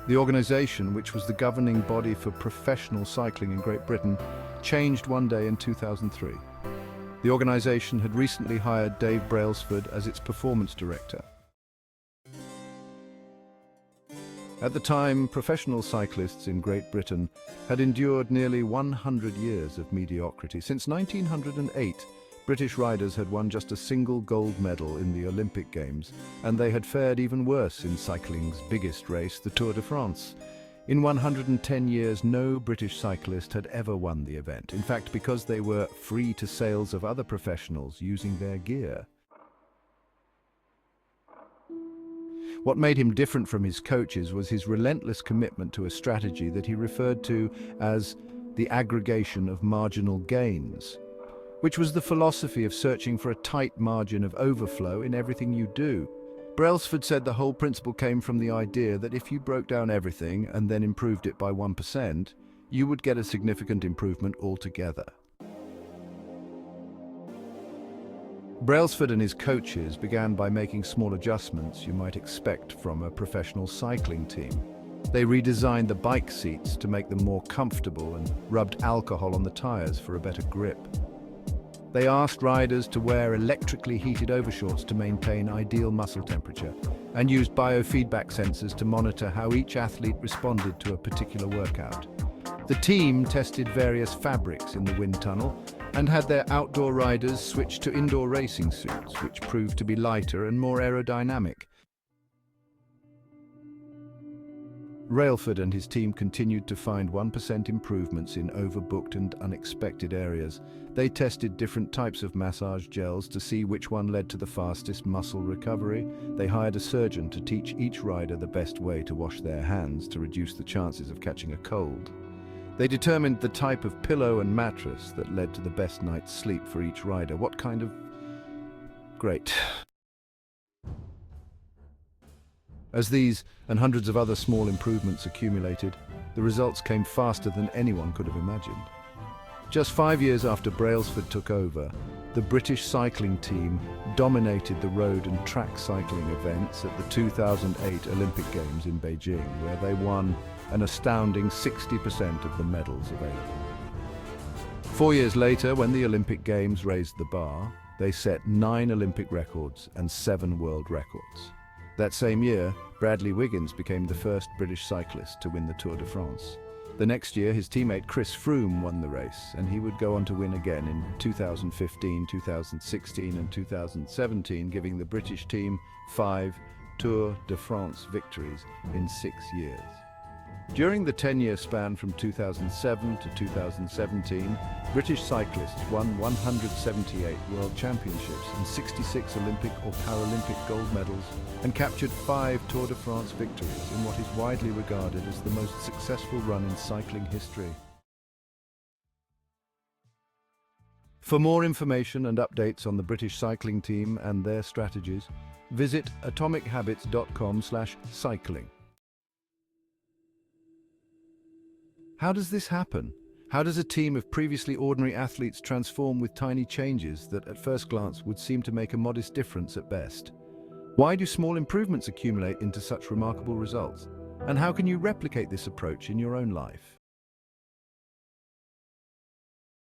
The organization, which was the governing body for professional cycling in Great Britain, changed one day in 2003. The organization had recently hired Dave Brailsford as its performance director. At the time, professional cyclists in Great Britain had endured nearly 100 years of mediocrity. Since 1908, British riders had won just a single gold medal in the Olympic Games, and they had fared even worse in cycling's biggest race, the Tour de France. In 110 years, no British cyclist had ever won the event. In fact, because they were free to sales of other professionals using their gear. What made him different from his coaches was his relentless commitment to a strategy that he referred to as the aggregation of marginal gains, which was the philosophy of searching for a tight margin of overflow in everything you do. Brailsford said the whole principle came from the idea that if you broke down everything and then improved it by 1%, you would get a significant improvement altogether. Brailsford and his coaches began by making small adjustments you might expect from a professional cycling team. They redesigned the bike seats to make them more comfortable and rubbed alcohol on the tires for a better grip. They asked riders to wear electrically heated overshorts to maintain ideal muscle temperature and used biofeedback sensors to monitor how each athlete responded to a particular workout. The team tested various fabrics in the wind tunnel and had their outdoor riders switch to indoor racing suits, which proved to be lighter and more aerodynamic. Brailsford and his team continued to find 1% improvements in overbooked and unexpected areas. They tested different types of massage gels to see which one led to the fastest muscle recovery. They hired a surgeon to teach each rider the best way to wash their hands to reduce the chances of catching a cold. They determined the type of pillow and mattress that led to the best night's sleep for each rider. What kind of... Great. As these and hundreds of other small improvements accumulated, the results came faster than anyone could have imagined. Just 5 years after Brailsford took over, the British cycling team dominated the road and track cycling events at the 2008 Olympic Games in Beijing, where they won an astounding 60% of the medals available. 4 years later, when the Olympic Games raised the bar, they set 9 Olympic records and 7 world records. That same year, Bradley Wiggins became the first British cyclist to win the Tour de France. The next year, his teammate Chris Froome won the race, and he would go on to win again in 2015, 2016 and 2017, giving the British team 5 Tour de France victories in 6 years. During the 10-year span from 2007 to 2017, British cyclists won 178 World Championships and 66 Olympic or Paralympic gold medals and captured 5 Tour de France victories in what is widely regarded as the most successful run in cycling history. For more information and updates on the British cycling team and their strategies, visit atomichabits.com/cycling. How does this happen? How does a team of previously ordinary athletes transform with tiny changes that at first glance would seem to make a modest difference at best? Why do small improvements accumulate into such remarkable results? And how can you replicate this approach in your own life?